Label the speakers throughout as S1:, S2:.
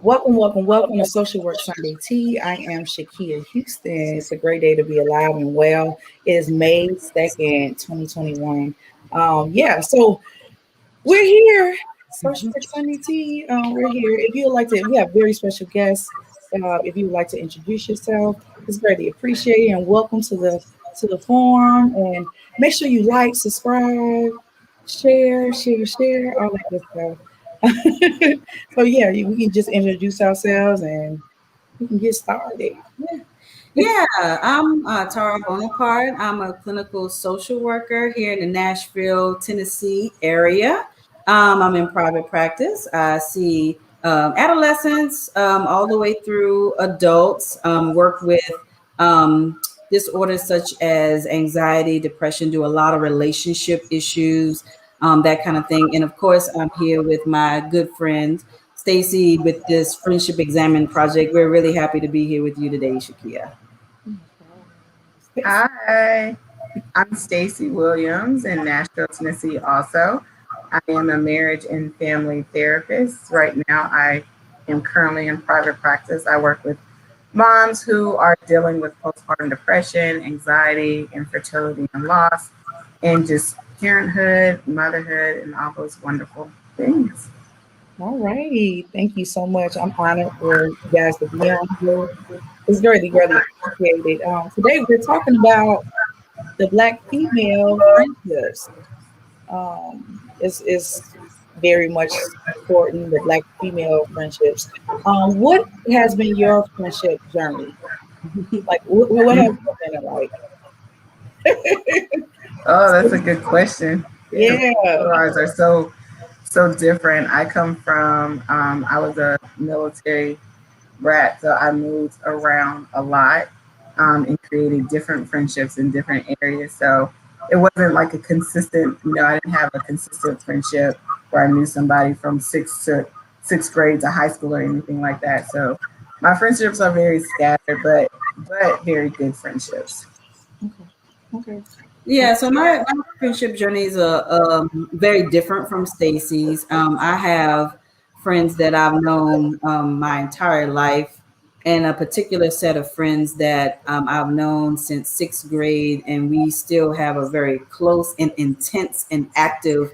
S1: Welcome to Social Work Sunday Tea. I am Shakia Houston. It's a great day to be alive and well. It is May 2nd, 2021. So we're here. Social Work Sunday Tea. We're here. If you would like to, we have very special guests. If you would like to introduce yourself, it's greatly appreciated. And welcome to the forum. And make sure you like, subscribe, share, all that good stuff. So yeah, we can just introduce ourselves and we can get started.
S2: Yeah, I'm Tara Bonaparte. I'm a clinical social worker here in the Nashville, Tennessee area. I'm in private practice. I see adolescents all the way through adults, work with disorders such as anxiety, depression, do a lot of relationship issues, that kind of thing. And of course, I'm here with my good friend, Stacy, with this Friendship Examine project. We're really happy to be here with you today, Shakia.
S3: Hi, I'm Stacy Williams in Nashville, Tennessee also. I am a marriage and family therapist. Right now, I am currently in private practice. I work with moms who are dealing with postpartum depression, anxiety, infertility and loss, and just parenthood, motherhood, and all those wonderful things.
S1: All righty. Thank you so much. I'm honored for you guys to be on here. It's greatly appreciated. Today we're talking about the Black female friendships. Is very much important, the Black female friendships. What has been your friendship journey? Like, what has it been like?
S3: Oh, that's a good question.
S1: Yeah.
S3: Ours are so different. I come from I was a military brat, so I moved around a lot and created different friendships in different areas. So it wasn't like a consistent, I didn't have a consistent friendship where I knew somebody from sixth grade to high school or anything like that. So my friendships are very scattered, but very good friendships.
S1: Okay.
S2: Yeah, so my friendship journeys are very different from Stacy's. I have friends that I've known my entire life, and a particular set of friends that I've known since sixth grade, and we still have a very close and intense and active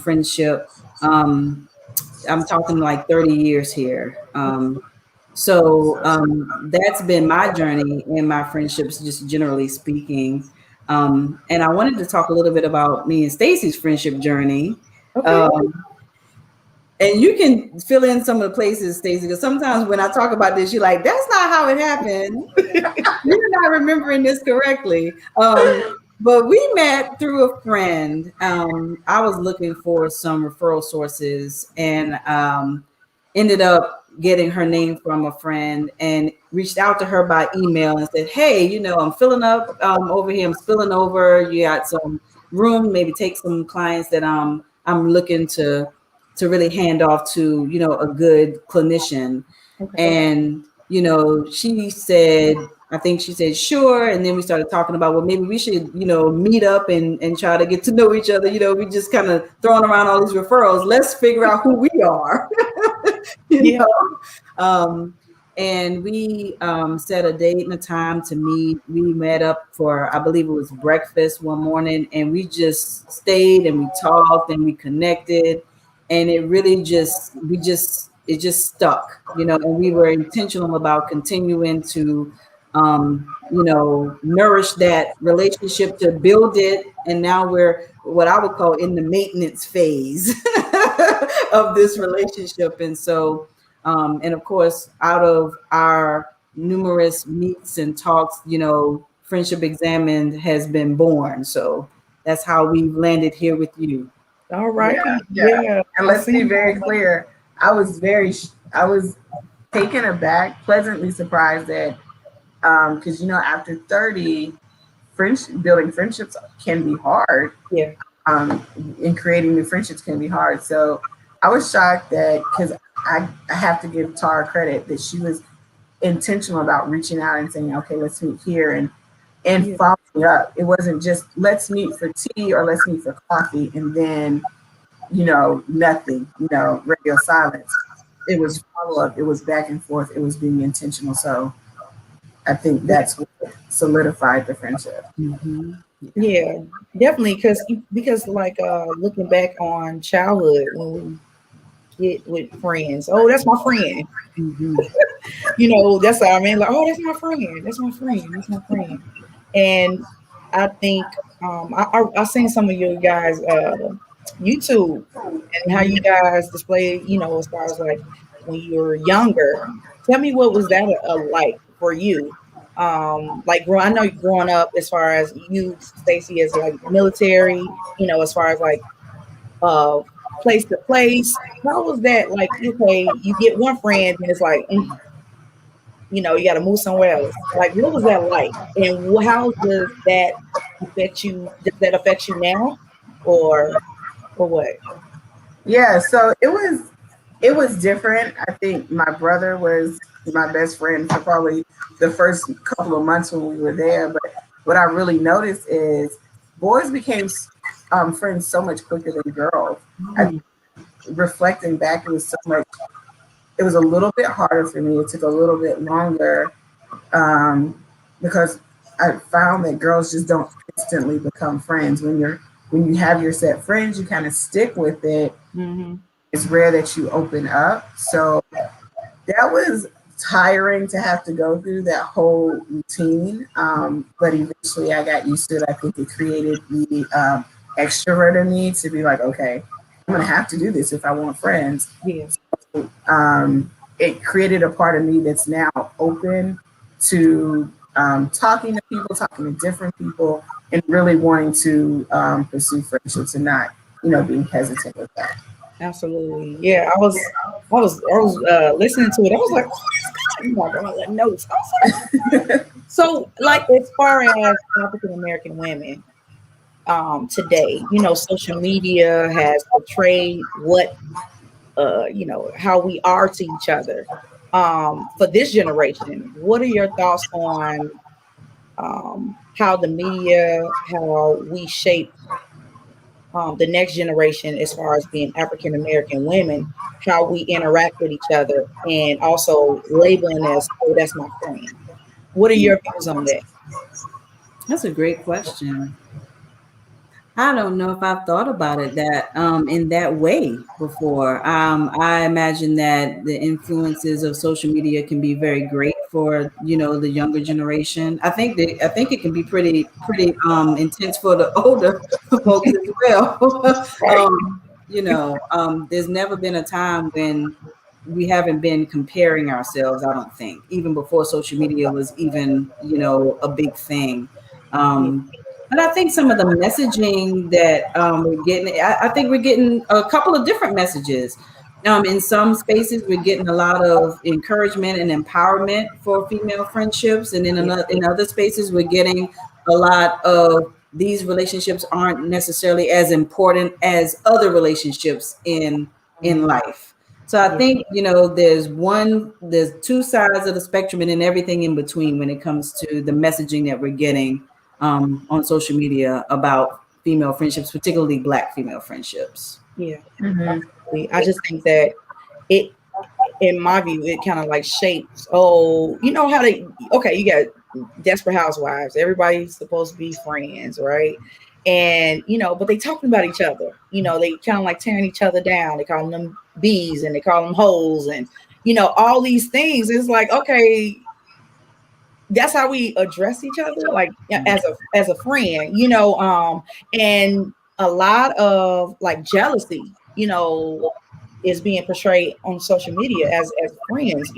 S2: friendship. I'm talking like 30 years here. That's been my journey in my friendships, just generally speaking. And I wanted to talk a little bit about me and Stacy's friendship journey.
S1: Okay.
S2: And you can fill in some of the places, Stacy, because sometimes when I talk about this, you're like, that's not how it happened. You're not remembering this correctly. But we met through a friend. I was looking for some referral sources and ended up getting her name from a friend and reached out to her by email and said, hey, I'm filling up over here. I'm spilling over. You got some room, maybe take some clients that I'm looking to really hand off to, a good clinician.
S1: Okay.
S2: And, she said, I think she said, sure. And then we started talking about, well, maybe we should, meet up and try to get to know each other. We just kind of throwing around all these referrals. Let's figure out who we are. you know? And we set a date and a time to meet. We met up for, I believe it was breakfast one morning, and we just stayed and we talked and we connected. And it really it just stuck, and we were intentional about continuing to, nourish that relationship, to build it. And now we're what I would call in the maintenance phase of this relationship. And so, and of course, out of our numerous meets and talks, Friendship Examined has been born. So that's how we've landed here with you.
S1: All right.
S3: Yeah. And let's be very clear. I was taken aback, pleasantly surprised that, because after 30, building friendships can be hard.
S1: Yeah.
S3: And creating new friendships can be hard. So I was shocked that, because I have to give Tara credit that she was intentional about reaching out and saying, okay, let's meet here and following up. It wasn't just let's meet for tea or let's meet for coffee and then, nothing, radio silence. it was follow up, it was back and forth, it was being intentional. So I think that's what solidified the friendship.
S2: Mm-hmm.
S1: Yeah, definitely. Because like looking back on childhood when we get with friends, oh, that's my friend.
S2: Mm-hmm.
S1: That's what I mean. Like, oh, that's my friend. That's my friend. That's my friend. And I think I seen some of you guys YouTube and how you guys display, as far as like when you were younger. Tell me what was that like for you? Like I know growing up, as far as you, Stacey, as like military, as far as like uh place to place. How was that? Like, okay, you get one friend and it's like, you got to move somewhere else. Like, what was that like? And how does that affect you? Does that affect you now, or what?
S3: Yeah, so it was different. I think my brother was my best friend for probably the first couple of months when we were there. But what I really noticed is boys became friends so much quicker than girls. I,
S1: Mm,
S3: reflecting back, it was so much. It was a little bit harder for me. It took a little bit longer because I found that girls just don't instantly become friends. When you have your set friends, you kind of stick with it.
S1: mm-hmm.
S3: It's rare that you open up. So that was tiring to have to go through that whole routine. But eventually I got used to it. I think it created the extrovert in me to be like, okay, I'm going to have to do this if I want friends.
S1: Yeah.
S3: It created a part of me that's now open to talking to people, talking to different people, and really wanting to pursue friendships and not, being hesitant with that.
S1: Absolutely. Yeah, I was listening to it. I was like, oh, that's good. I'm going to let notes. I was like, so like as far as African American women, today, social media has portrayed what how we are to each other. For this generation, what are your thoughts on how the media, how we shape the next generation as far as being African American women, how we interact with each other, and also labeling us, oh, that's my friend. What are your views on that?
S2: That's a great question. I don't know if I've thought about it that in that way before. I imagine that the influences of social media can be very great for the younger generation. I think it can be pretty intense for the older folks as well.
S1: Right.
S2: There's never been a time when we haven't been comparing ourselves. I don't think even before social media was even a big thing.
S1: Yeah.
S2: Um, but I think some of the messaging that we're getting, I think we're getting a couple of different messages. In some spaces, we're getting a lot of encouragement and empowerment for female friendships, and
S1: Yeah.
S2: in other spaces, we're getting a lot of these relationships aren't necessarily as important as other relationships in
S1: Mhm.
S2: life. So I
S1: Yeah.
S2: think there's two sides of the spectrum, and then everything in between when it comes to the messaging that we're getting on social media about female friendships, particularly Black female friendships.
S1: Yeah.
S3: Hmm.
S1: Absolutely. I just think that it, in my view, it kind of like shapes. Oh, you know how they? Okay, you got Desperate Housewives. Everybody's supposed to be friends, right? And but they talking about each other. They kind of like tearing each other down. They call them bees and they call them hoes, and all these things. It's like, okay, that's how we address each other, like, yeah, as a friend, and a lot of like jealousy, is being portrayed on social media as friends.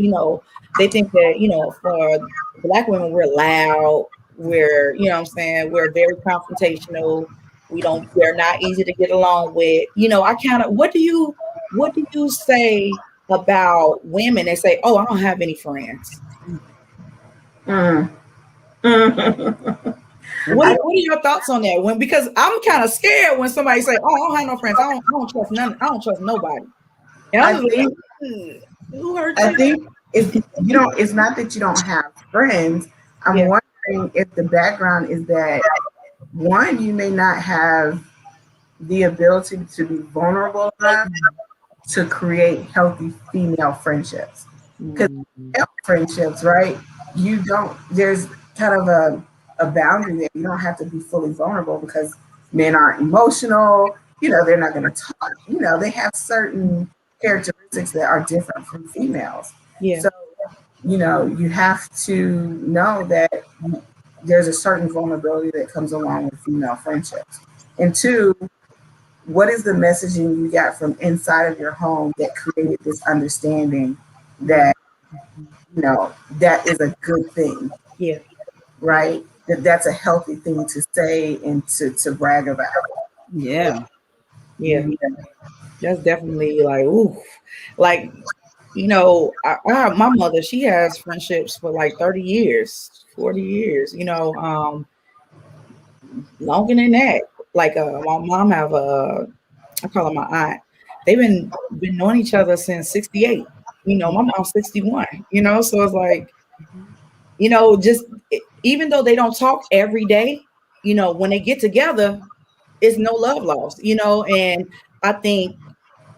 S1: They think that, for Black women, we're loud, we're, what I'm saying, we're very confrontational, we're not easy to get along with. I kind of, what do you say about women? They say, oh, I don't have any friends.
S3: Mm.
S1: What
S3: I,
S1: are, what are your thoughts on that? Because I'm kind of scared when somebody say, "Oh, I don't have no friends. I don't trust none. I don't trust nobody." And I'm
S3: I
S1: just like,
S3: think
S1: "Ugh, who hurt
S3: I
S1: you?"
S3: think if you don't, it's not that you don't have friends. I'm
S1: Yeah,
S3: wondering if the background is that one, you may not have the ability to be vulnerable enough to create healthy female friendships. Because male friendships, right? You don't, there's kind of a boundary there. You don't have to be fully vulnerable because men aren't emotional. You know, they're not going to talk. You know, they have certain characteristics that are different from females.
S1: Yeah.
S3: So, you know, you have to know that there's a certain vulnerability that comes along with female friendships. And two, what is the messaging you got from inside of your home that created this understanding that, you know, that is a good thing,
S1: Yeah.
S3: right? That's a healthy thing to say and to brag about.
S2: Yeah.
S1: Yeah. That's definitely like, ooh, like, you know, my mother, she has friendships for like 30 years, 40 years, you know, longer than that. Like, my mom have I call her my aunt. They've been knowing each other since 68. You know, my mom's 61, you know, so it's like, you know, just even though they don't talk every day, you know, when they get together, it's no love lost, you know, and I think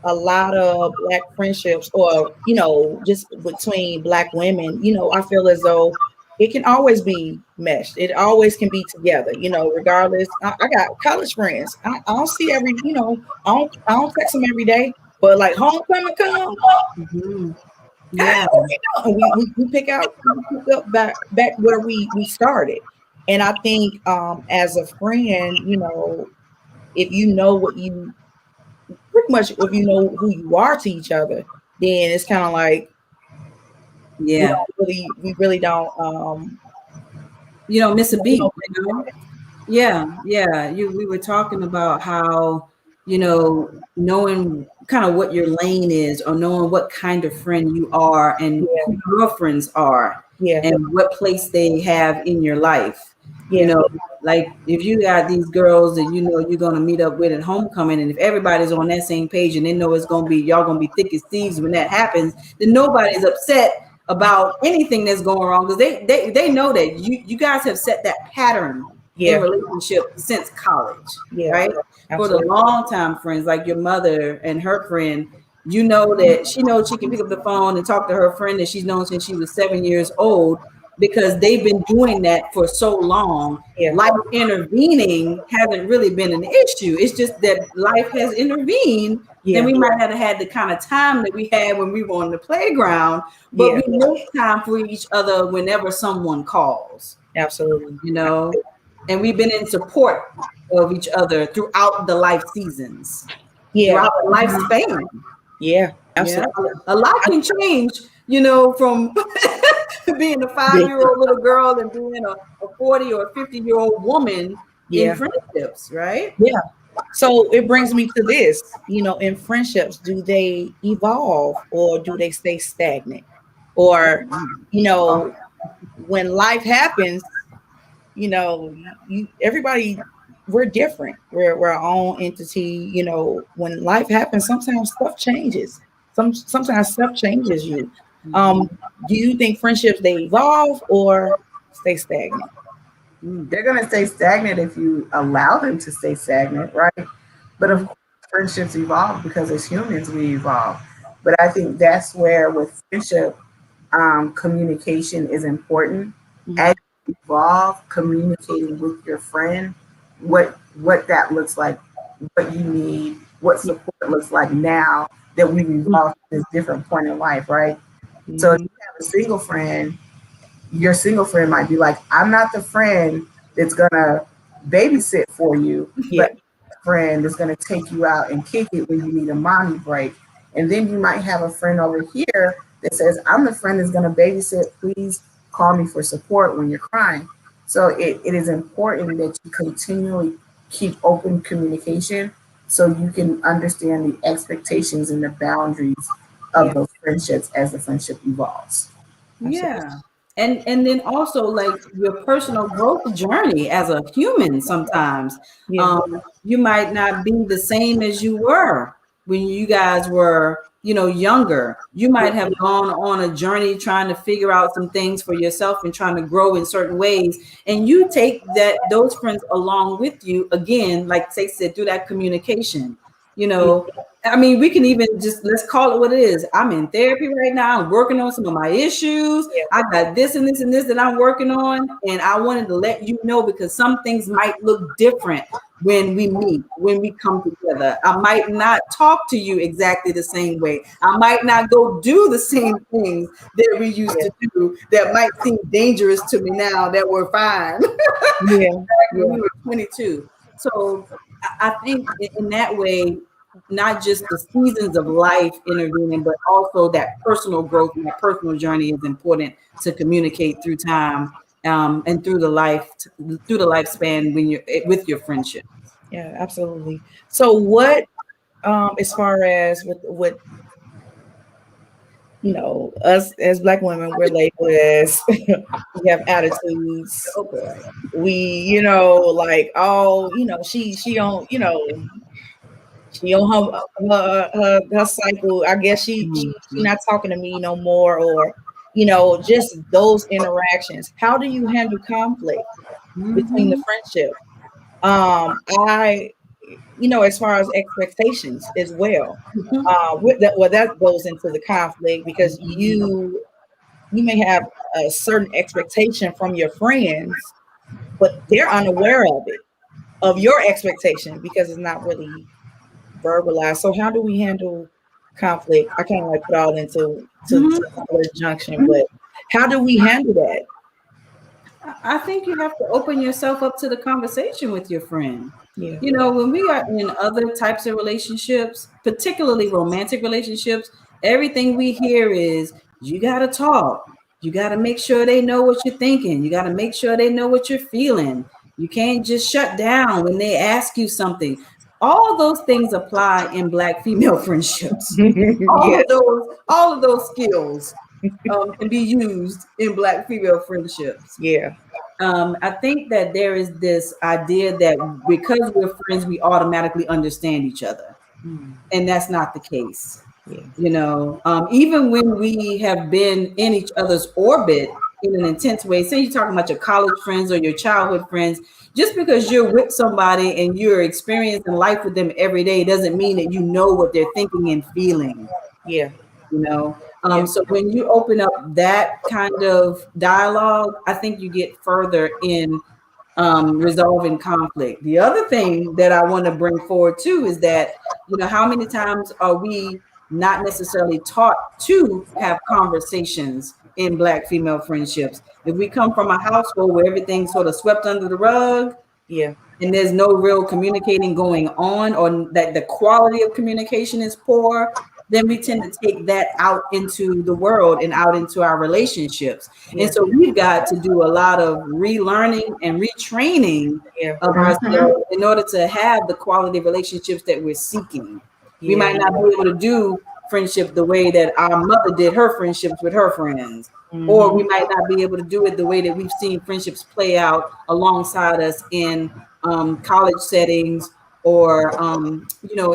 S1: a lot of black friendships or, you know, just between black women, you know, I feel as though it can always be meshed. It always can be together, you know, regardless. I got college friends. I don't see every, you know, I don't text them every day, but like homecoming come,
S2: Mhm.
S1: hey,
S2: Yeah.
S1: what we doing? We pick up back where we started. And I think as a friend, you know, if you know what you pretty much if you know who you are to each other, then it's kind of like
S2: Yeah.
S1: we really don't
S2: You don't miss a
S1: we
S2: beat,
S1: don't
S2: you know? Yeah, yeah. We were talking about how, knowing kind of what your lane is or knowing what kind of friend you are and
S1: yeah,
S2: who your friends are
S1: yeah,
S2: and what place they have in your life. You
S1: yeah,
S2: know, like if you got these girls that you know you're gonna meet up with at homecoming, and if everybody's on that same page and they know it's gonna be y'all gonna be thick as thieves when that happens, then nobody's upset about anything that's going wrong because they know that you guys have set that pattern in
S1: yeah,
S2: relationship since college,
S1: yeah,
S2: right? For the
S1: absolutely,
S2: long time friends, like your mother and her friend, you know that she knows she can pick up the phone and talk to her friend that she's known since she was 7 years old because they've been doing that for so long.
S1: yeah,
S2: Life intervening hasn't really been an issue. It's just that life has intervened. Then
S1: yeah,
S2: we might not have had the kind of time that we had when we were on the playground, but
S1: yeah,
S2: we make time for each other whenever someone calls,
S1: absolutely,
S2: you know, and we've been in support of each other throughout the life seasons,
S1: yeah,
S2: throughout the lifespan.
S1: yeah,
S2: Yeah,
S1: absolutely,
S2: a lot can change, from being a
S1: yeah,
S2: 5-year-old little girl and being a 40 or 50-year-old woman in
S1: yeah,
S2: friendships, right?
S1: yeah. So it brings me to this, you know, in friendships, do they evolve or do they stay stagnant? Or, you
S3: Oh,
S1: know, when life happens, you know, you everybody we're different. We're our own entity. You know, when life happens, sometimes stuff changes. Sometimes stuff changes you.
S2: Mhm.
S1: Do you think friendships they evolve or stay stagnant?
S3: they're going to stay stagnant if you allow them to stay stagnant, right? But of
S1: Mhm.
S3: course, friendships evolve because as humans, we evolve. But I think that's where, with friendship, communication is important.
S1: Mhm.
S3: As you evolve, communicating with your friend, what that looks like, what you need, what
S1: Yeah.
S3: support looks like now that we've evolved to this different point in life, right? So if
S1: Mhm.
S3: you have a single friend, your single friend might be like, I'm not the friend that's gonna babysit for you,
S1: Yeah.
S3: but friend that's gonna take you out and kick it when you need a mommy break. And then you might have a friend over here that says, I'm the friend that's gonna babysit. Please call me for support when you're crying. So it is important that you continually keep open communication so you can understand the expectations and the boundaries of
S1: Yeah.
S3: those friendships as the friendship evolves.
S1: Absolutely.
S2: Yeah. And then also like your personal growth journey as a human sometimes.
S1: Yeah.
S2: You might not be the same as you were when you guys were, younger. You
S1: Yeah.
S2: might have gone on a journey trying to figure out some things for yourself and trying to grow in certain ways. And you take those friends along with you again, like say said, through that communication. You know, I mean, we can even just, let's call it what it is. I'm in therapy right now. I'm working on some of my issues.
S1: Yeah.
S2: I got this and this and this that I'm working on. And I wanted to let you know, because some things might look different when we meet, when we come together. I might not talk to you exactly the same way. I might not go do the same things that we used to do that might seem dangerous to me now that we're fine.
S1: Yeah.
S2: When we were 22. So I think in that way, not just the seasons of life intervening, but also that personal growth and that personal journey is important to communicate through time, and through the lifespan when you're with your friendship.
S1: Yeah, absolutely. So what, as far as with us as Black women, we're labeled as we have attitudes.
S2: Oh boy.
S1: We, like, oh, she don't, she on her cycle. I guess she not talking to me no more, or just those interactions. How do you handle conflict between the friendship? I as far as expectations as well. That goes into the conflict, because you may have a certain expectation from your friends, but they're unaware of your expectation, because it's not really verbalized. So how do we handle conflict? I kind of like put all into to junction, but how do we handle that?
S2: I think you have to open yourself up to the conversation with your friend.
S1: Yeah.
S2: You know, when we are in other types of relationships, particularly romantic relationships, everything we hear is, you got to talk. You got to make sure they know what you're thinking. You got to make sure they know what you're feeling. You can't just shut down when they ask you something. All those things apply in Black female friendships.
S1: Yeah.
S2: All of those skills can be used in Black female friendships.
S1: Yeah.
S2: I think that there is this idea that because we're friends, we automatically understand each other. And that's not the case.
S1: Yeah.
S2: You know, even when we have been in each other's orbit in an intense way, say you're talking about your college friends or your childhood friends, just because you're with somebody and you're experiencing life with them every day doesn't mean that you know what they're thinking and feeling.
S1: Yeah.
S2: You know,
S1: Yeah.
S2: so when you open up that kind of dialogue, I think you get further in resolving conflict. The other thing that I want to bring forward too is that, how many times are we not necessarily taught to have conversations in Black female friendships? If we come from a household where everything's sort of swept under the rug,
S1: Yeah.
S2: and there's no real communicating going on, or that the quality of communication is poor, then we tend to take that out into the world and out into our relationships.
S1: Yeah.
S2: And so we've got to do a lot of relearning and retraining
S1: Yeah.
S2: of ourselves in order to have the quality of relationships that we're seeking. We might not be able to do friendship the way that our mother did her friendships with her friends. Or we might not be able to do it the way that we've seen friendships play out alongside us in college settings, or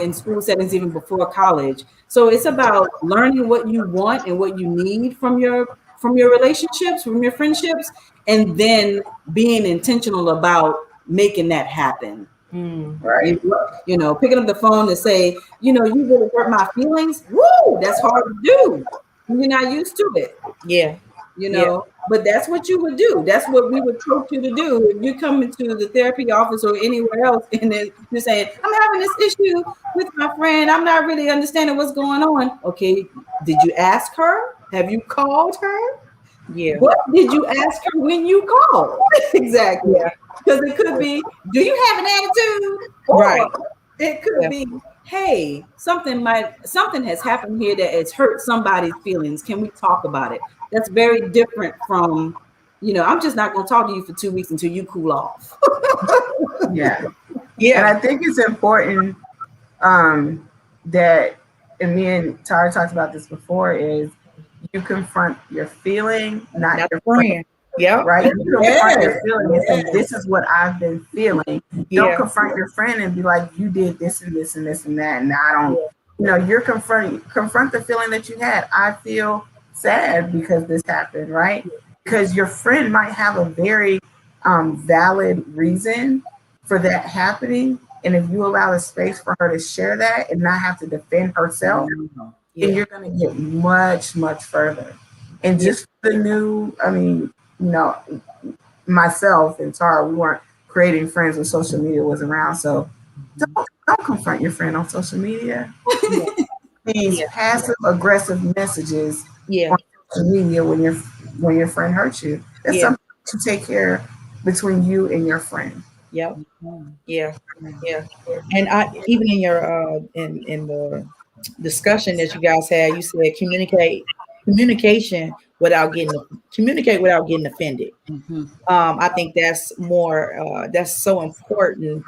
S2: in school settings even before college. So it's about learning what you want and what you need from your relationships, from your friendships, and then being intentional about making that happen.
S3: Right.
S2: Picking up the phone to say, you really hurt my feelings. Woo, that's hard to do. You're not used to it.
S1: Yeah.
S2: But that's what you would do. That's what we would coach you to do. If you come into the therapy office or anywhere else and then you're saying, I'm having this issue with my friend, I'm not really understanding what's going on. Okay, did you ask her? Have you called her?
S1: Yeah.
S2: What did you ask her when you called? Exactly. Because it could be, do you have an attitude? Or
S1: Right.
S2: It could be, hey, something has happened here that has hurt somebody's feelings. Can we talk about it? That's very different from, I'm just not going to talk to you for 2 weeks until you cool off.
S3: Yeah.
S1: Yeah.
S3: And I think it's important that, and me and Tara talked about this before, is you confront your feeling, not your friend.
S1: Yeah.
S3: Right. You confront your feeling and say, this is what I've been feeling. Don't confront your friend and be like, you did this and this and this and that. And I don't, you're confront the feeling that you had. I feel sad because this happened, right? Because your friend might have a very valid reason for that happening. And if you allow the space for her to share that and not have to defend herself, then you're going to get much, much further. And just the new, I mean, you know, myself and Tara, we weren't creating friends when social media was around. So don't confront your friend on social media. These passive aggressive messages on social media when your friend hurts you. That's something to take care between you and your friend.
S1: Yep. Yeah. Yeah. And I even in your in the discussion that you guys had, you said communication without getting offended. I think that's more that's so important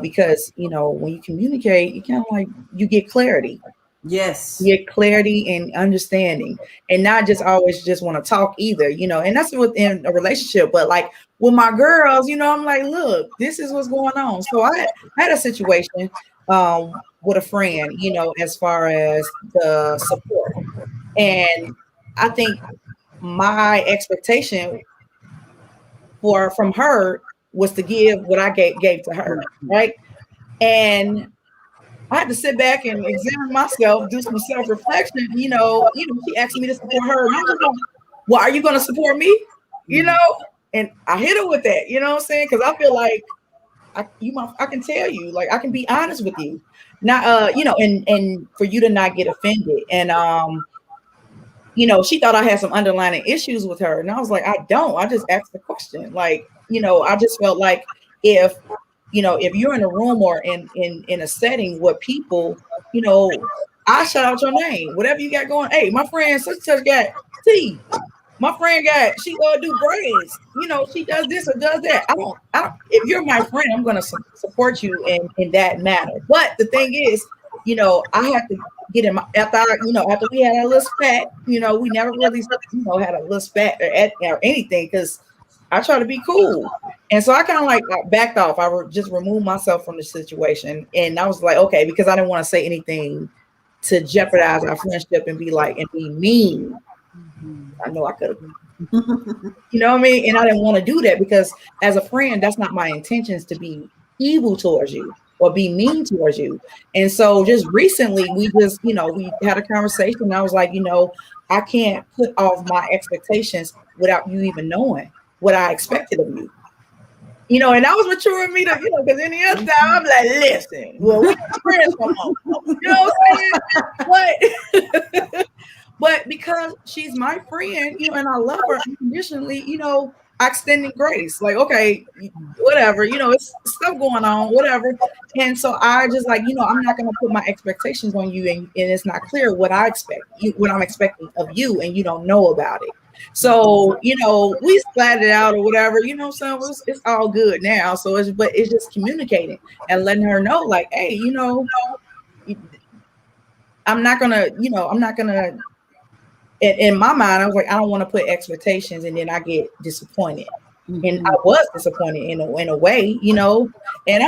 S1: because you know when you communicate, you kind of like you get clarity.
S2: Yes.
S1: Get clarity and understanding, and not just always just want to talk either, you know. And that's within a relationship, but like with my girls, you know, I'm like, look, this is what's going on. So I had a situation with a friend, you know, as far as the support, and I think my expectation from her was to give what I gave to her, right? And I had to sit back and examine myself, do some self-reflection. She asked me to support her, and I was like, "Well, are you going to support me?" You know, and I hit her with that. You know what I'm saying? Because I feel like I can tell you, like I can be honest with you, not and for you to not get offended. And she thought I had some underlying issues with her, and I was like, I don't. I just asked the question, like, I just felt like if if you're in a room or in a setting with people, I shout out your name, whatever you got going. Hey, my friend such and such got T. My friend she do braids. She does this or does that. I don't. If you're my friend, I'm gonna support you in that matter. But the thing is, I have to get in my after we had a little spat. We never really had a little spat or anything because I try to be cool. And so I kind of like backed off. I just removed myself from the situation. And I was like, okay, because I didn't want to say anything to jeopardize our friendship and be mean. I know I could have. You know what I mean? And I didn't want to do that because as a friend, that's not my intentions to be evil towards you or be mean towards you. And so just recently we had a conversation and I was like, I can't put off my expectations without you even knowing what I expected of you. And that was maturing me to, because any other time I'm like, listen, well, we friends no more. You know what I'm saying? But because she's my friend, and I love her unconditionally, I extended grace. Like, okay, whatever, it's stuff going on, whatever. And so I just like, I'm not gonna put my expectations on you and it's not clear what I expect, what I'm expecting of you, and you don't know about it. So, we splatted it out or whatever, so it's all good now. So it's just communicating and letting her know, like, hey, I'm not gonna, in my mind, I was like, I don't want to put expectations and then I get disappointed. And I was disappointed in a way, and I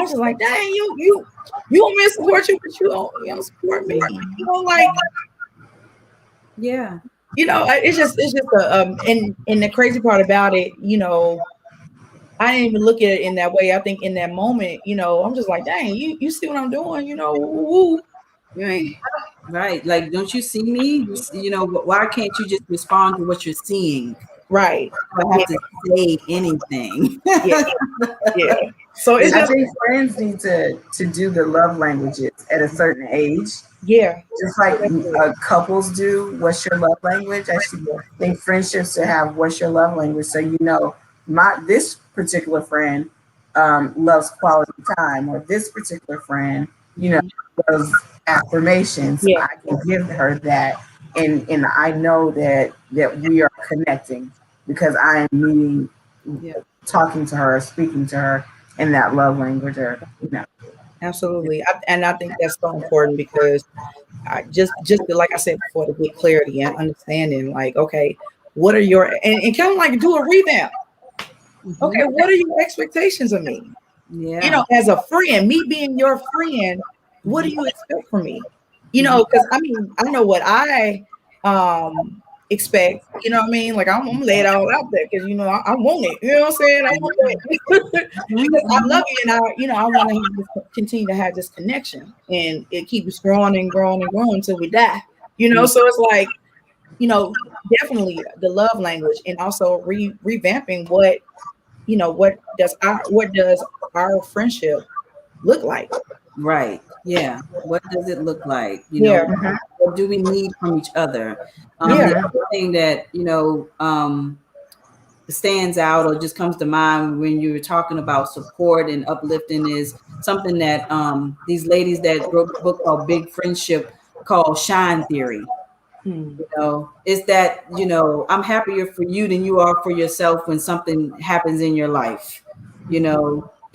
S1: was just like, dang, you want me to support you, but you don't support me.
S2: Yeah.
S1: It's just and the crazy part about it, I didn't even look at it in that way. I think in that moment, I'm just like, dang, you see what I'm doing, woo.
S2: Right. Like, don't you see me? Why can't you just respond to what you're seeing?
S1: Right.
S2: I have to say anything.
S1: Yeah. So it's
S3: I think friends need to do the love languages at a certain age.
S1: Yeah.
S3: Just like couples do, what's your love language? I think friendships should have what's your love language. So this particular friend loves quality time, or this particular friend, loves affirmations.
S1: Yeah.
S3: I can give her that, and I know that we are connecting because I am meeting, talking to her, speaking to her in that love language, or
S1: Absolutely. I think that's so important because I just like I said before, to get clarity and understanding, like, okay, what are your and kind of like do a revamp. Okay, what are your expectations of me?
S2: Yeah.
S1: As a friend, me being your friend, what do you expect from me? Because I know what I expect, you know what I mean? Like I'm gonna lay it all out there because I want it. You know what I'm saying? I want that because I love you and I want to continue to have this connection and it keeps growing and growing and growing until we die. So it's like, definitely the love language and also revamping what does our friendship look like?
S2: Right. Yeah. What does it look like?
S1: Yeah.
S2: What do we need from each other? The other thing that, stands out or just comes to mind when you're talking about support and uplifting is something that these ladies that wrote a book called Big Friendship called Shine Theory. Is that, I'm happier for you than you are for yourself when something happens in your life.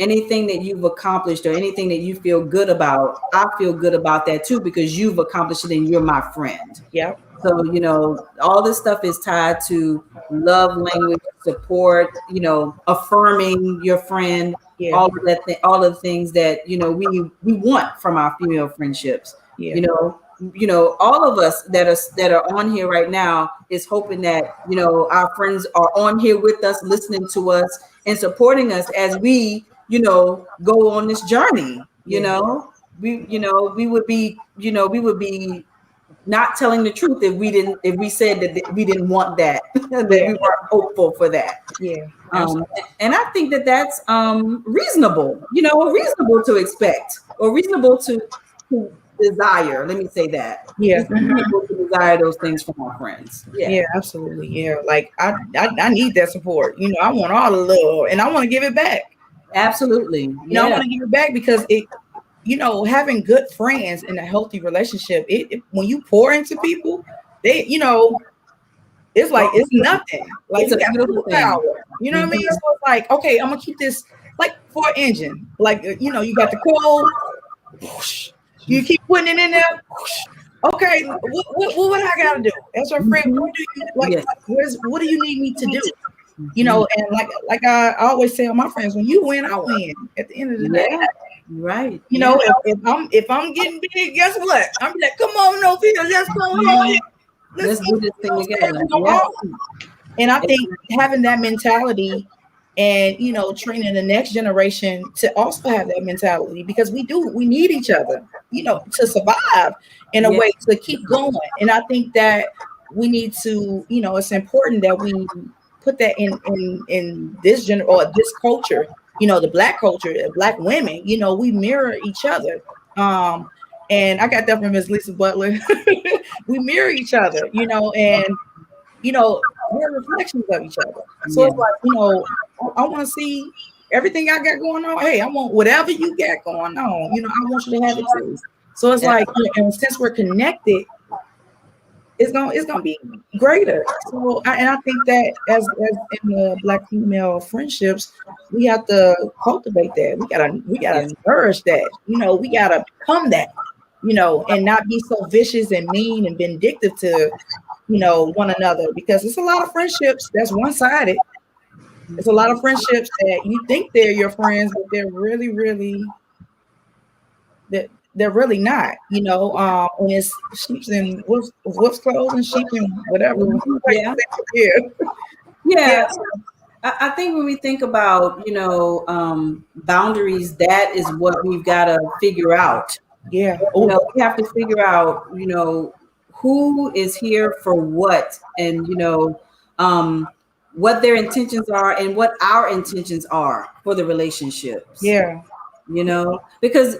S2: Anything that you've accomplished or anything that you feel good about, I feel good about that too, because you've accomplished it and you're my friend.
S1: Yeah.
S2: So, all this stuff is tied to love language, support, affirming your friend, all of that, all of the things that, we want from our female friendships. All of us that are on here right now is hoping that, our friends are on here with us, listening to us and supporting us as we, go on this journey. We would be not telling the truth if we said that we didn't want that, that we weren't hopeful for that. And I think that that's reasonable, reasonable to expect or reasonable to desire. Let me say that. It's reasonable to desire those things from our friends.
S1: Yeah, absolutely. Yeah, like I need that support. I want all the love, and I want to give it back.
S2: Absolutely.
S1: I want to give it back because having good friends in a healthy relationship, when you pour into people, they, it's like it's nothing. Like
S2: it's
S1: you got full power. You know what I mean? So it's like, okay, I'm gonna keep this like for an engine. Like you got the coal. Whoosh, you keep putting it in there. Whoosh. Okay, what I gotta do? As your friend, what do you like? What do you need me to do? And like I always tell my friends, when you win, I win. At the end of the day,
S2: right?
S1: If I'm getting big, guess what? I'm like, come on, no fear, let's go ahead.
S2: Let's do this thing together.
S1: And I think having that mentality and training the next generation to also have that mentality, because we need each other, to survive in a way to keep going. And I think that we need to, it's important that we put that in this this culture, the Black culture, Black women, we mirror each other. And I got that from Miss Lisa Butler. We mirror each other, and we're reflections of each other. So it's like, I want to see everything I got going on. Hey, I want whatever you got going on. I want you to have it too. So it's like, and since we're connected, it's gonna be greater. So I think that as in the Black female friendships, we have to cultivate that. We gotta nourish that. We gotta become that. And not be so vicious and mean and vindictive to one another, because it's a lot of friendships that's one-sided. It's a lot of friendships that you think they're your friends, but they're really, really they're really not, and it's sheep and wolf's clothes and sheep and whatever.
S2: Yeah. I think when we think about, boundaries, that is what we've got to figure out. We have to figure out, who is here for what, and, what their intentions are and what our intentions are for the relationships. Because,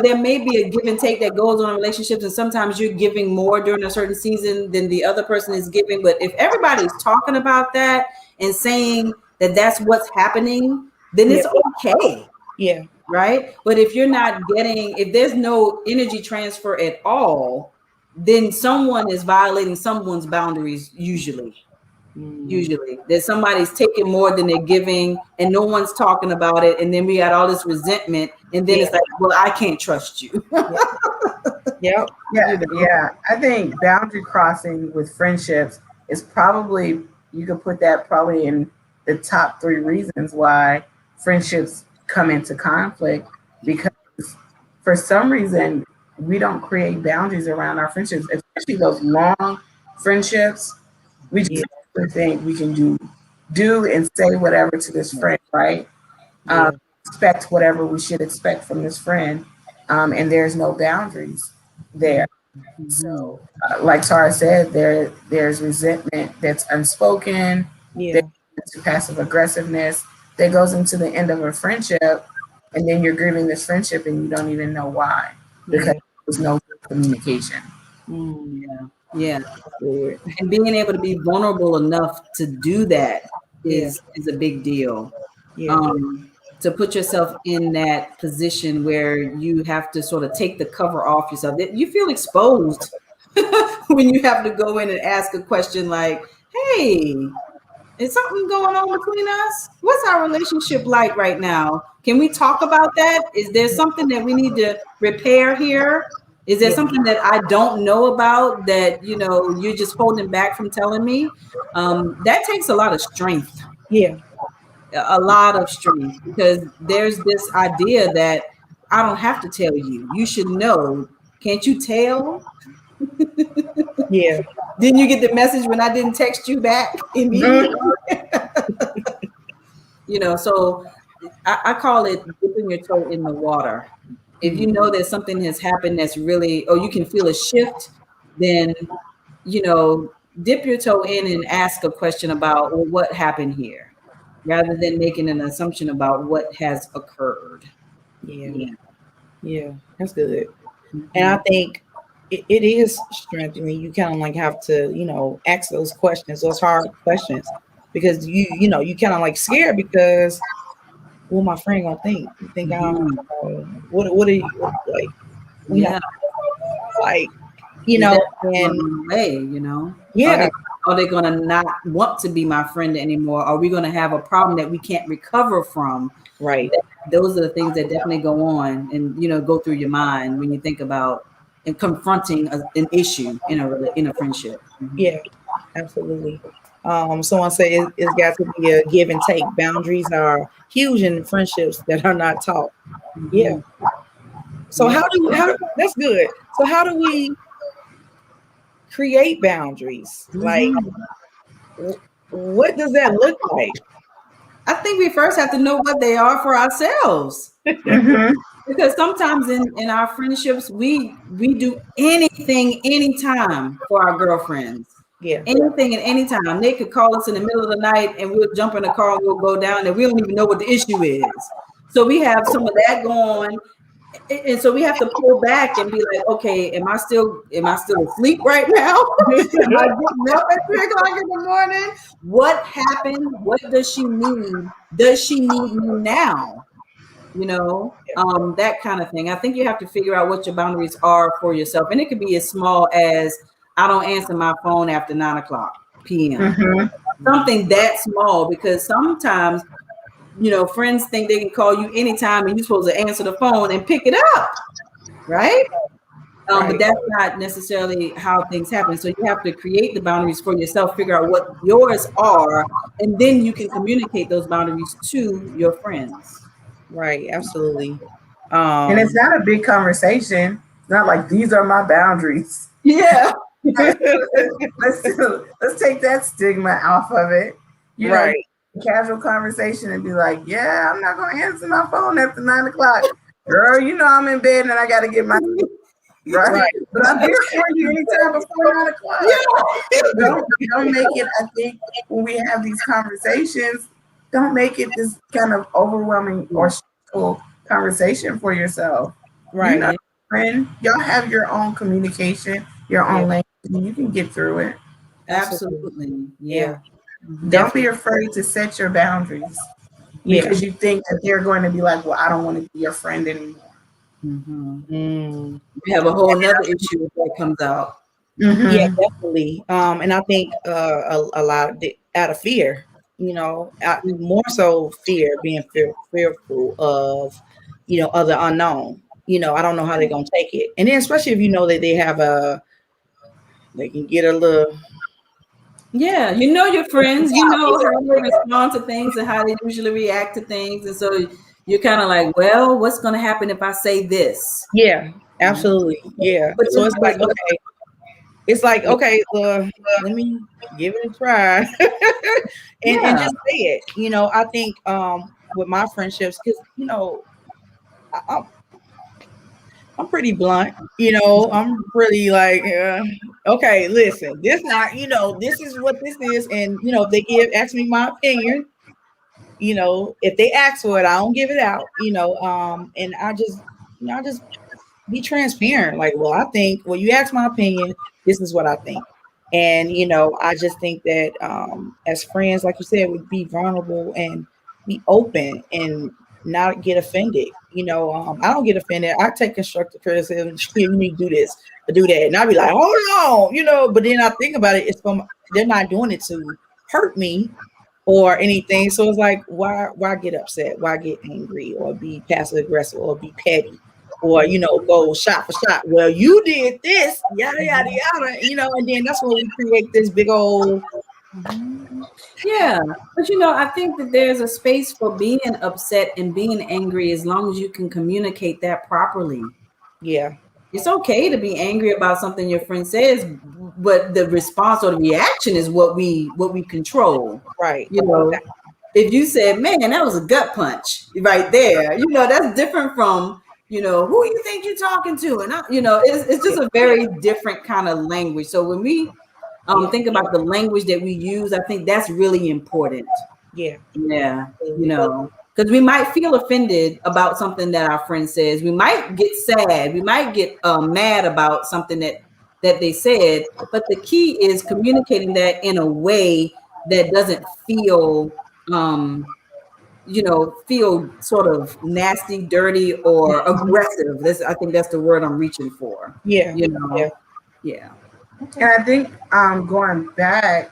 S2: there may be a give and take that goes on in relationships, and sometimes you're giving more during a certain season than the other person is giving. But if everybody's talking about that and saying that that's what's happening, then it's okay. Right. But if you're not if there's no energy transfer at all, then someone is violating someone's boundaries. Usually that somebody's taking more than they're giving and no one's talking about it. And then we got all this resentment. And then it's like, well, I can't trust you.
S3: Yeah. I think boundary crossing with friendships is probably, you could put that probably in the top 3 reasons why friendships come into conflict, because for some reason we don't create boundaries around our friendships, especially those long friendships. We just think we can do and say whatever to this friend, right? Expect whatever we should expect from this friend, and there's no boundaries there. So, like Tara said, there's resentment that's unspoken.
S1: Yeah.
S3: There's passive aggressiveness that goes into the end of a friendship, and then you're grieving this friendship and you don't even know why, because there's no communication.
S2: Yeah. And being able to be vulnerable enough to do that is a big deal. To put yourself in that position where you have to sort of take the cover off yourself. You feel exposed when you have to go in and ask a question like, hey, is something going on between us? What's our relationship like right now? Can we talk about that? Is there something that we need to repair here? Is there something that I don't know about that, you're just holding back from telling me? That takes a lot of strength.
S1: Yeah.
S2: A lot of strength, because there's this idea that I don't have to tell you. You should know. Can't you tell?
S1: Yeah.
S2: Didn't you get the message when I didn't text you back immediately? So I call it dipping your toe in the water. If you know that something has happened that's really, or you can feel a shift, then, dip your toe in and ask a question about, well, what happened here, rather than making an assumption about what has occurred.
S1: Yeah, that's good. And I think it is strengthening. You kind of like have to, ask those questions, those hard questions, because you kind of like scared because what my friend gonna think? You think I don't know, what are you like? Like, and
S2: way, Are they gonna not want to be my friend anymore? Are we gonna have a problem that we can't recover from?
S1: Right.
S2: Those are the things that definitely go on and go through your mind when you think about and confronting an issue in a friendship.
S1: Yeah, absolutely. Someone said it's got to be a give and take. Boundaries are huge in friendships that are not taught. Yeah. So how that's good. So how do we create boundaries? Like, what does that look like?
S2: I think we first have to know what they are for ourselves. Because sometimes in our friendships, we do anything, anytime for our girlfriends.
S1: Yeah.
S2: Anything and anytime. They could call us in the middle of the night and we'll jump in the car and we'll go down and we don't even know what the issue is. So we have some of that going. And so we have to pull back and be like, okay, am I still asleep right now? Am I getting up at 3 o'clock in the morning? What happened? What does she need? Does she need me now? That kind of thing. I think you have to figure out what your boundaries are for yourself. And it could be as small as I don't answer my phone after 9 o'clock p.m. Something that small, because sometimes friends think they can call you anytime and you're supposed to answer the phone and pick it up, right? But that's not necessarily how things happen. So you have to create the boundaries for yourself, figure out what yours are, and then you can communicate those boundaries to your friends.
S1: Right, absolutely.
S3: And it's not a big conversation. It's not like these are my boundaries.
S2: Yeah.
S3: let's take that stigma off of it.
S1: Right.
S3: Casual conversation and be like, yeah, I'm not gonna answer my phone after 9 o'clock. Girl, I'm in bed and I gotta get my right. But I'm here for you anytime before 9 o'clock. Don't make it, I think, when we have these conversations, don't make it this kind of overwhelming or stressful conversation for yourself.
S1: Right.
S3: Friend, y'all have your own communication, your own language, and you can get through it.
S2: Absolutely. Yeah.
S3: Don't be afraid to set your boundaries because you think that they're going to be like, well, I don't want to be your friend anymore.
S2: We have a whole nother issue if that comes out.
S1: Yeah, definitely. And I think a lot of out of fear, more so fear, being fearful of, of the unknown. I don't know how they're gonna take it, and then especially if that they have they can get a little.
S2: Yeah, your friends, how they respond to things and how they usually react to things, and so you're kind of like, well, what's going to happen if I say this?
S1: Yeah, absolutely. Yeah.
S2: But
S1: so it's like, okay. It's like, okay, let me give it a try. And
S2: Yeah.
S1: just say it. I think with my friendships, because I, I'm pretty blunt. I'm pretty like, okay, listen, this not, this is what this is, and if they ask me my opinion, if they ask for it, I don't give it out. And I just be transparent. Like, well, you ask my opinion, this is what I think. And, I just think that as friends, like you said, we be vulnerable and be open and not get offended. I don't get offended. I take constructive criticism. You need to do this or do that. And I'll be like, hold on, but then I think about it, they're not doing it to hurt me or anything. So it's like, why get upset? Why get angry or be passive aggressive or be petty? Or go shot for shot. Well, you did this, yada yada yada, and then that's when we create this big old.
S2: Yeah, but I think that there's a space for being upset and being angry as long as you can communicate that properly.
S1: Yeah,
S2: it's okay to be angry about something your friend says, but the response or the reaction is what we control.
S1: right.
S2: If you said, "Man, that was a gut punch," right there, that's different from who you think you're talking to, and it's just a very different kind of language. So when we think about the language that we use, I think that's really important.
S1: Yeah.
S2: Because we might feel offended about something that our friend says. We might get sad. We might get mad about something that they said. But the key is communicating that in a way that doesn't feel feel sort of nasty, dirty, or aggressive. I think that's the word I'm reaching for.
S1: Yeah.
S2: Yeah.
S3: And I think going back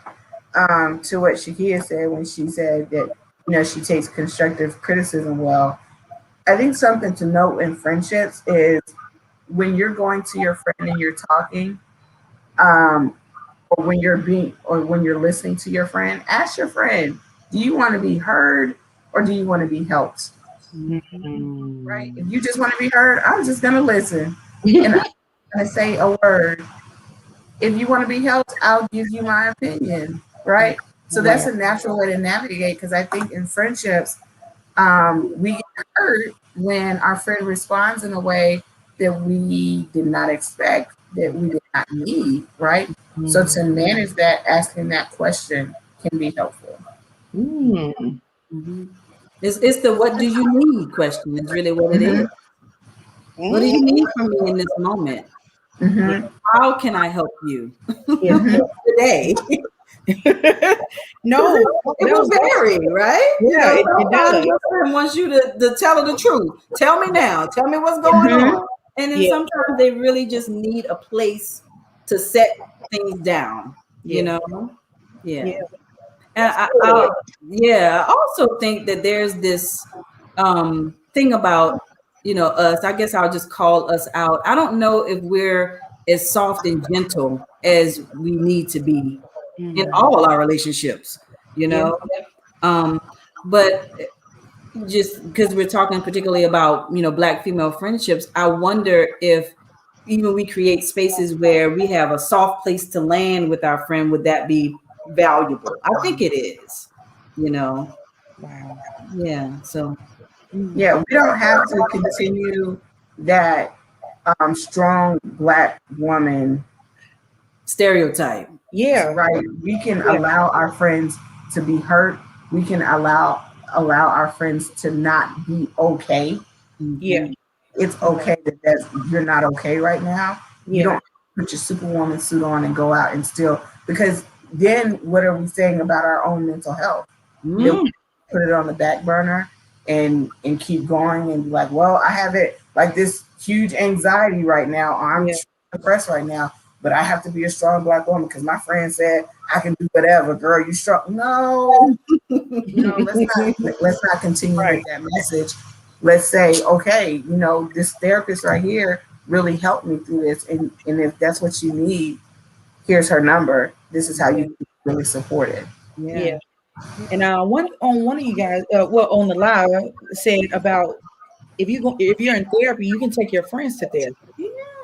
S3: to what Shakia said when she said that she takes constructive criticism well, I think something to note in friendships is when you're going to your friend and you're talking, or when you're listening to your friend, ask your friend, do you want to be heard or do you want to be helped?
S1: Mm-hmm.
S3: Right? If you just want to be heard, I'm just going to listen and I'm going to say a word. If you want to be helped, I'll give you my opinion, right? So that's a natural way to navigate, because I think in friendships, we get hurt when our friend responds in a way that we did not expect, that we did not need, right? Mm-hmm. So to manage that, asking that question can be helpful.
S2: Mm-hmm. It's the "what do you need" question is really what it is. What do you need from me in this moment? How can I help you today?
S1: No,
S2: it will vary, right?
S1: Yeah, it does.
S2: Your friend wants you to tell her the truth. Tell me now. Tell me what's going on. And then sometimes they really just need a place to set things down. Yeah. And I also think that there's this thing about us. I guess I'll just call us out. I don't know if we're as soft and gentle as we need to be in all our relationships, but just because we're talking particularly about Black female friendships, I wonder if even we create spaces where we have a soft place to land with our friend, would that be valuable? I think it is.
S1: Wow.
S2: Yeah. So
S3: yeah, we don't have to continue that strong Black woman
S2: stereotype.
S1: Yeah.
S3: Right. We can allow our friends to be hurt. We can allow our friends to not be okay.
S1: Yeah.
S3: It's okay that you're not okay right now. Yeah. You don't put your Superwoman suit on and go out and still, because then what are we saying about our own mental health? Put it on the back burner and keep going and be like, well, I have it like this huge anxiety right now. I'm depressed right now, but I have to be a strong Black woman because my friend said I can do whatever. Girl, you strong. No, let's not continue with that message. Let's say, okay, this therapist right here really helped me through this. And if that's what you need, here's her number. This is how you can really support it.
S1: Yeah. And one of you guys, on the live said about if you're in therapy, you can take your friends to therapy.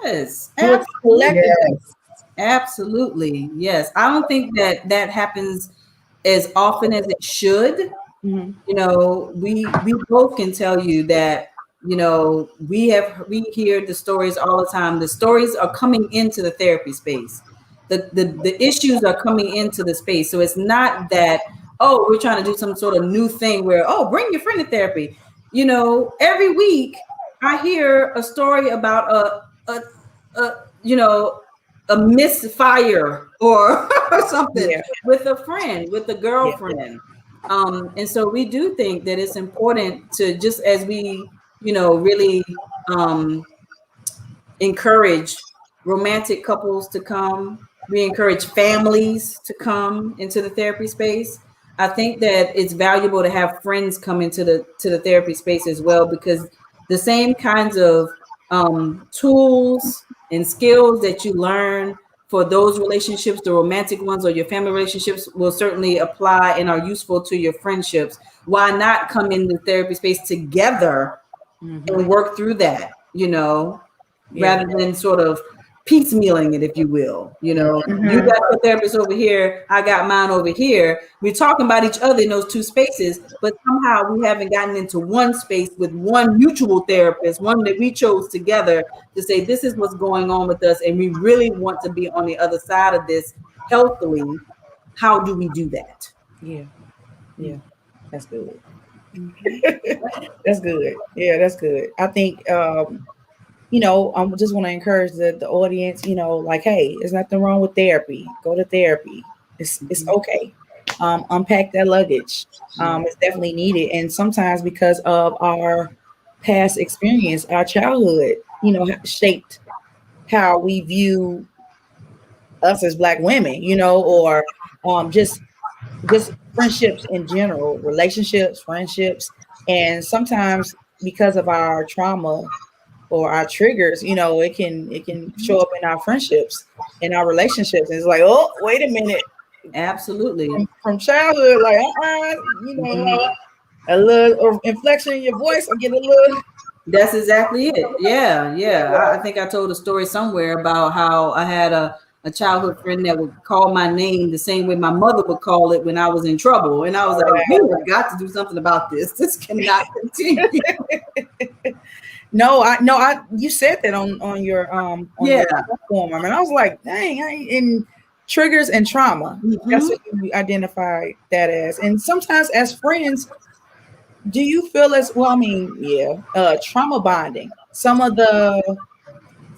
S2: Yes,
S1: absolutely.
S2: Absolutely. Yes. I don't think that that happens as often as it should.
S1: Mhm.
S2: You know, we both can tell you that, you know, we hear the stories all the time. The stories are coming into the therapy space. The issues are coming into the space. So it's not that, oh, we're trying to do some sort of new thing where, oh, bring your friend to therapy. You know, every week I hear a story about a you know, a misfire or or something
S1: Yeah,
S2: with a friend, with a
S1: yeah,
S2: girlfriend. And so we do think that it's important to, just as we, you know, really um, encourage romantic couples to come, we encourage families to come into the therapy space. I think that it's valuable to have friends come into the therapy space as well, because the same kinds of tools and skills that you learn for those relationships, the romantic ones or your family relationships, will certainly apply and are useful to your friendships. Why not come in the therapy space together
S1: mhm,
S2: and work through that, you know,
S1: yeah,
S2: rather than sort of piecemealing it, if you will. You know, you
S3: Mhm.
S2: got your therapist over here, I got mine over here. We're talking about each other in those two spaces, but somehow we haven't gotten into one space with one mutual therapist, one that we chose together to say, this is what's going on with us, and we really want to be on the other side of this healthily. How do we do that?
S1: yeah, yeah. That's good.
S2: Mhm.
S1: That's good. Yeah, that's good. I think I just want to encourage the audience, like, hey, there's nothing wrong with therapy. Go to therapy. It's
S2: Mhm.
S1: okay. Unpack that luggage.
S2: Yeah.
S1: It's definitely needed. And sometimes because of our past experience, our childhood, shaped how we view us as Black women, or just friendships in general, relationships, friendships, and sometimes because of our trauma or our triggers, it can show up in our friendships, in our relationships. And it's like, oh, wait a minute,
S2: Absolutely.
S1: from childhood, like,
S2: Mhm.
S1: a little or inflection in your voice, I get a little,
S2: That's exactly it. Yeah, yeah. I think I told a story somewhere about how I had a childhood friend that would call my name the same way my mother would call it when I was in trouble. And I was like, we have got to do something about this. This cannot continue.
S1: no, you said that on your
S2: Yeah.
S1: platform. I mean, I was like, dang, in triggers and trauma. That's
S2: Hmm.
S1: what you identify that as. And sometimes as friends, do you feel as well? I mean, yeah, trauma bonding. Some of the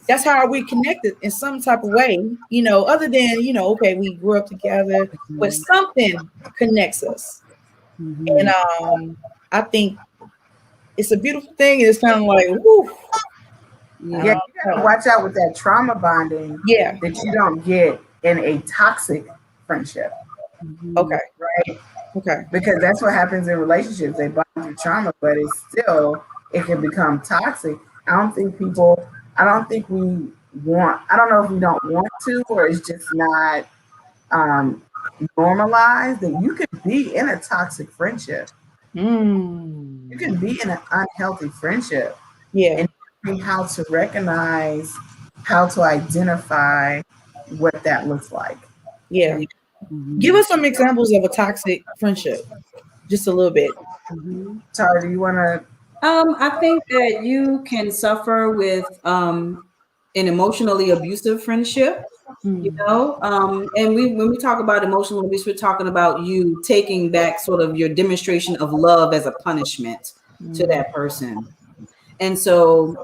S1: That's how we connected in some type of way, other than, okay, we grew up together, but something connects us. And
S2: Hmm.
S1: I think it's a beautiful thing. It's kind of like, whoo, I
S3: Yeah,
S2: Yeah.
S1: don't
S3: you gotta
S1: know.
S3: watch out with that trauma bonding
S1: Yeah.
S3: that you don't get in a toxic friendship,
S2: Hmm.
S1: Okay.
S3: right?
S1: Okay.
S3: Because that's what happens in relationships. They bond through trauma, but it can become toxic. I don't think we I don't know if we don't want to, or it's just not um, normalized that you can be in a toxic friendship. You
S1: Mm.
S3: can be in an unhealthy friendship
S1: Yeah.
S3: and knowing how to recognize, how to identify what that looks like.
S1: Yeah.
S2: Yeah.
S1: Give
S2: Hmm.
S1: us some examples of a toxic friendship, just a little bit.
S2: Hmm.
S3: Tara, do you want to?
S2: I think that you can suffer with an emotionally abusive friendship. You
S1: Mm.
S2: know, and when we talk about emotional abuse, we're talking about you taking back sort of your demonstration of love as a punishment to
S1: Mm.
S2: that person. And so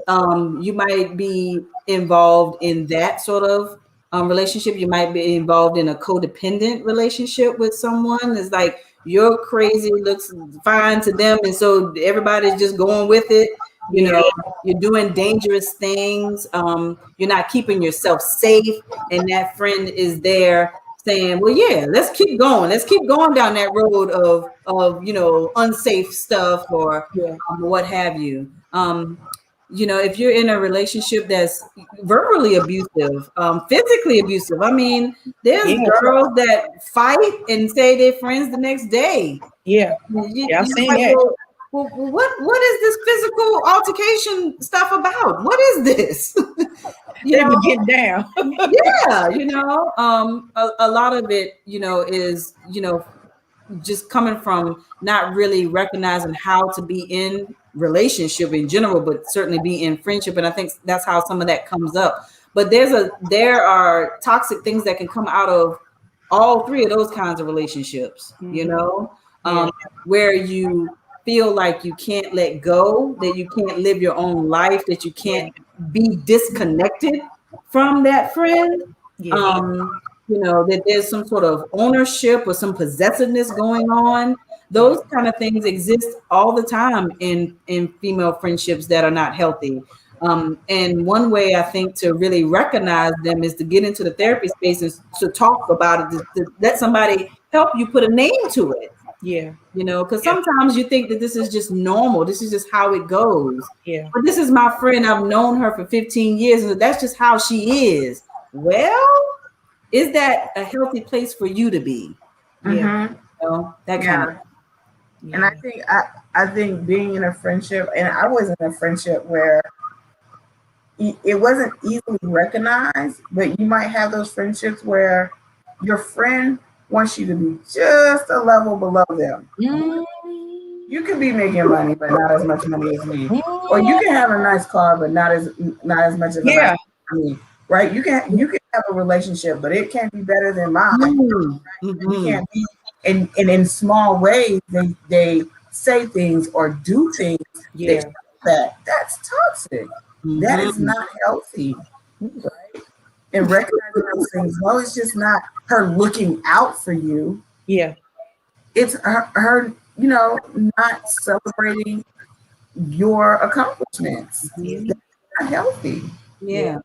S2: you might be involved in that sort of relationship. You might be involved in a codependent relationship with someone. It's like you're crazy, looks fine to them. And so everybody's just going with it. You
S1: Yeah.
S2: know, you're doing dangerous things. You're not keeping yourself safe. And that friend is there saying, well, yeah, let's keep going. Let's keep going down that road of unsafe stuff or
S1: Yeah.
S2: what have you. If you're in a relationship that's verbally abusive, physically abusive, I mean, there's
S1: Yeah.
S2: girls that fight and say they're friends the next day.
S1: Yeah.
S2: You,
S1: Yeah. I've
S2: you're
S1: seen
S2: like,
S1: that.
S2: well, well, what is this physical altercation stuff about? What is this?
S1: They be getting down.
S2: Yeah, a lot of it, is, just coming from not really recognizing how to be in relationship in general, but certainly be in friendship. And I think that's how some of that comes up. But there are toxic things that can come out of all three of those kinds of relationships, where you feel like you can't let go, that you can't live your own life, that you can't be disconnected from that friend. That there's some sort of ownership or some possessiveness going on. Those kind of things exist all the time in female friendships that are not healthy. And one way I think to really recognize them is to get into the therapy space and to talk about it, to let somebody help you put a name to it.
S1: Yeah.
S2: Because sometimes you think that this is just normal. This is just how it goes.
S1: Yeah.
S2: But this is my friend. I've known her for 15 years, and that's just how she is. Well, is that a healthy place for you to be?
S1: Yeah.
S2: That kind of.
S3: Yeah. And I think being in a friendship, and I was in a friendship where it wasn't easily recognized, but you might have those friendships where your friend wants you to be just a level below them. You could be making money, but not as much money as me. Or you can have a nice car, but not as much as a nice money. Right? You can have a relationship, but it can't be better than mine. Right? You can't be, and in small ways they say things or do things that's toxic. That is not healthy. Right? And recognizing those things. No, it's just not her looking out for you.
S1: Yeah.
S3: It's her not celebrating your accomplishments. That's not healthy.
S2: Yeah.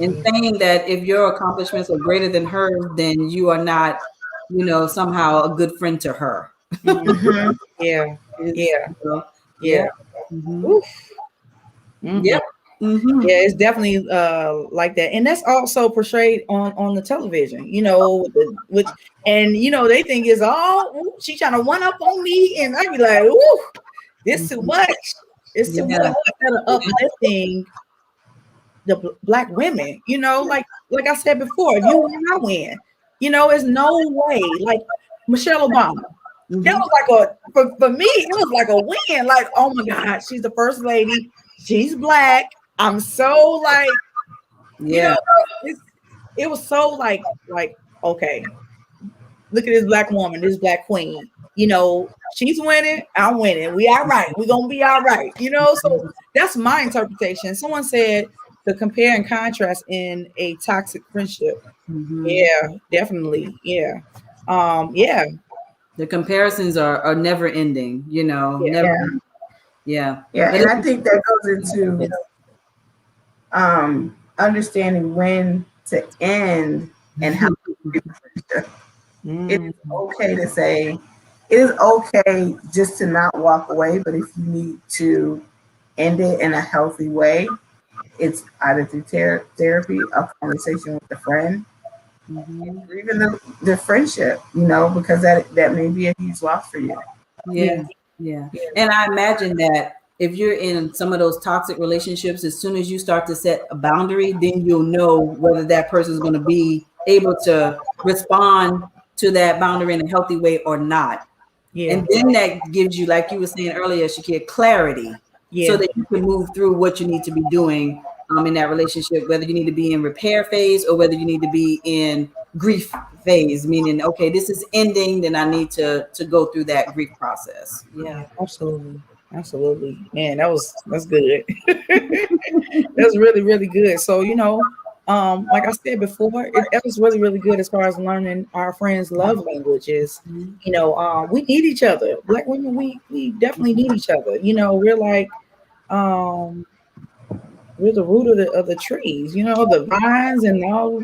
S2: And saying that if your accomplishments are greater than hers, then you are not, somehow a good friend to her.
S1: Mm-hmm. Yeah. Yeah.
S2: Mm-hmm. Yep.
S1: Mm-hmm. Yeah, it's definitely like that, and that's also portrayed on the television. Which they think is all she trying to one up on me, and I be like, ooh, this too much. It's too much. Instead of uplifting the Black women, like I said before, if you win, I win. It's no way. Like Michelle Obama, that was like for me, it was like a win. Like, oh my God, she's the first lady. She's Black. I'm so like, it was so like, okay, look at this Black woman, this Black queen. She's winning, I'm winning. We all right. We're gonna be all right. So that's my interpretation. Someone said to compare and contrast in a toxic friendship. Yeah, definitely. Yeah. Yeah.
S2: The comparisons are never ending, never. Yeah.
S3: And I think that goes into understanding when to end and how to be friendship. It is okay to say, it is okay just to not walk away, but if you need to end it in a healthy way, it's either through therapy, a conversation with a friend, or even the friendship, because that may be a huge loss for you.
S2: Yeah. And I imagine that if you're in some of those toxic relationships, as soon as you start to set a boundary, then you'll know whether that person is going to be able to respond to that boundary in a healthy way or not. Yeah. And then that gives you, like you were saying earlier, Shakira, clarity, so that you can move through what you need to be doing in that relationship, whether you need to be in repair phase or whether you need to be in grief phase, meaning, okay, this is ending, then I need to go through that grief process.
S1: Yeah, absolutely. Man, that's good. That's really, really good. So, like I said before, it was really, really good as far as learning our friends' love languages. We need each other. Black women, we definitely need each other. We're like, we're the root of the trees, the vines and all,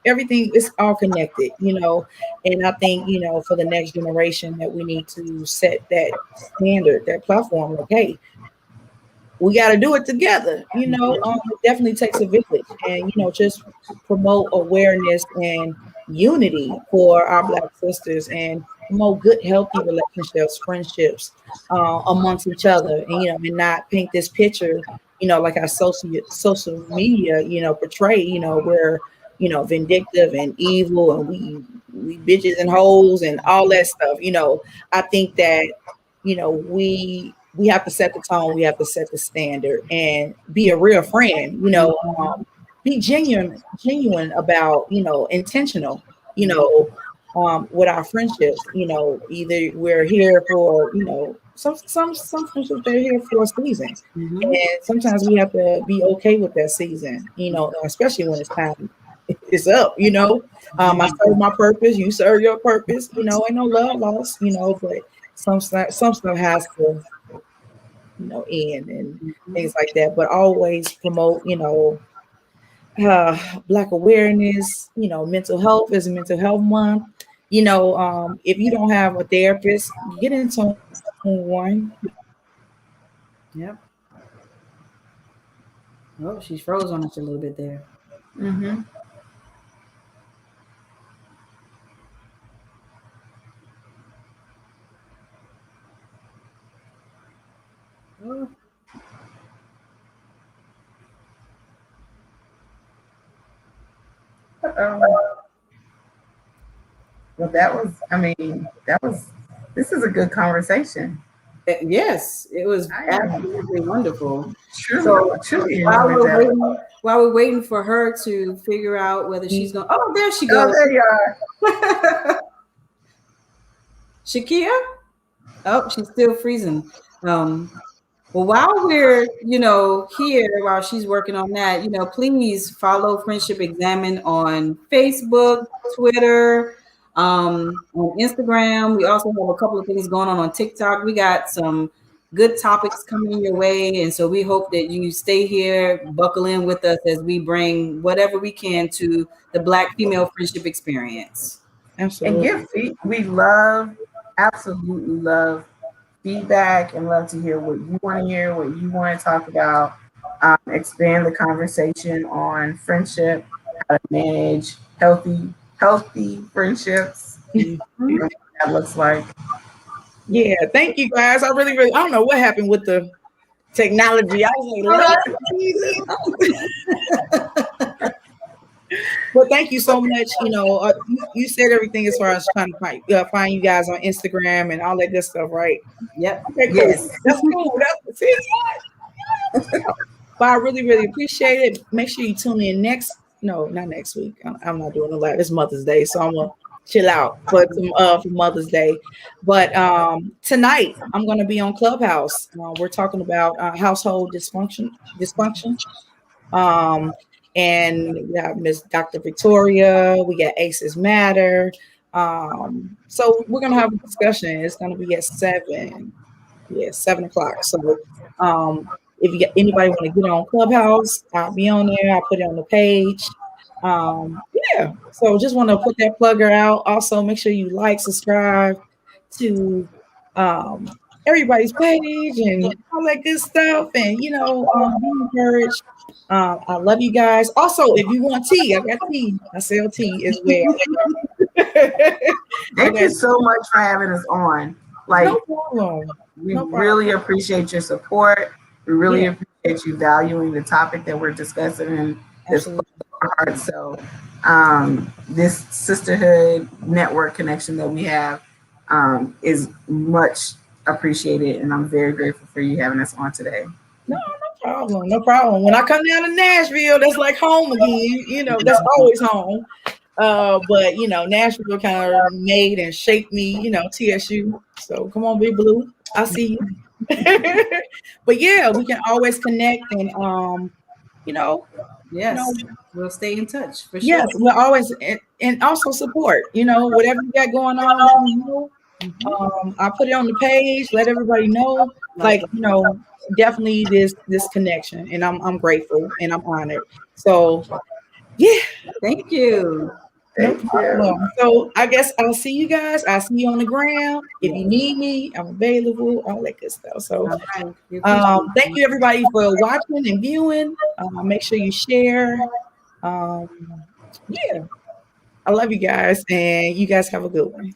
S1: everything is all connected, and I think, for the next generation that we need to set that standard, that platform, like, hey, we got to do it together. It definitely takes a village, and, just promote awareness and unity for our Black sisters, and promote good, healthy relationships, friendships amongst each other, and and not paint this picture, like our social media, portray, we're vindictive and evil, and we bitches and hoes and all that stuff. I think that we have to set the tone, we have to set the standard, and be a real friend. Be genuine about, intentional, with our friendships. Either we're here for, some friendships they're here for a season, and sometimes we have to be okay with that season. Especially when it's time, it's up. I serve my purpose, you serve your purpose. Ain't no love lost. But some stuff has to, end and things like that. But always promote, Black awareness. Mental health is a mental health month. If you don't have a therapist, get into one.
S2: Yep. Oh, she froze on us a little bit there.
S3: Mm-hmm.
S2: Oh.
S3: Well, this is a good conversation.
S2: Yes, it was
S3: I am
S2: absolutely wonderful.
S3: truly
S2: While
S3: enjoyed
S2: we're
S3: that.
S2: waiting for her to figure out whether she's going, oh, there she
S3: Oh,
S2: goes.
S3: there you are.
S2: Shakia? Oh, she's still freezing. Well, while we're, here, while she's working on that, please follow Friendship Examine on Facebook, Twitter, on Instagram. We also have a couple of things going on TikTok. We got some good topics coming your way. And so we hope that you stay here, buckle in with us as we bring whatever we can to the Black female friendship experience.
S1: Absolutely.
S3: And we absolutely love feedback and love to hear what you want to hear, what you want to talk about. Expand the conversation on friendship, how to manage healthy friendships. What that looks like.
S1: Yeah, thank you guys. I really, I don't know what happened with the technology. I was like, Lord Jesus. But thank you so much. You said everything as far as trying to find you guys on Instagram and all that good stuff, right?
S2: Yep.
S1: Okay, cool.
S3: Yes.
S1: That's cool. But I really, really appreciate it. Make sure you tune in not next week. I'm not doing a live. It's Mother's Day, so I'm gonna chill out for Mother's Day. But tonight I'm gonna be on Clubhouse. We're talking about household dysfunction. And we have Miss Dr. Victoria. We got Aces Matter. So we're gonna have a discussion. It's gonna be at 7. Yeah, 7 o'clock. So if you got anybody want to get on Clubhouse, I'll be on there. I'll put it on the page. Yeah. So just want to put that plugger out. Also, make sure you like, subscribe to everybody's page and all that good stuff. And be encouraged. I love you guys. Also, if you want tea, I got tea. I sell tea as well.
S3: Thank you so much for having us on.
S1: No problem.
S3: We really appreciate your support. We really appreciate you valuing the topic that we're discussing and this heart. So this sisterhood network connection that we have is much appreciated, and I'm very grateful for you having us on today.
S1: No problem. When I come down to Nashville, that's like home again. That's always home. But Nashville kind of made and shaped me, TSU. So come on, Big Blue. I'll see you. But yeah, we can always connect and
S2: yes, we'll stay in touch for sure.
S1: Yes, we'll always and also support, whatever you got going on. I'll put it on the page, let everybody know. Definitely this connection, and I'm grateful and I'm honored. So yeah.
S2: Thank you.
S1: No problem. So I guess I'll see you guys. I'll see you on the ground. If you need me, I'm available, all that good stuff. So thank you everybody for watching and viewing. Make sure you share. Yeah. I love you guys, and you guys have a good one.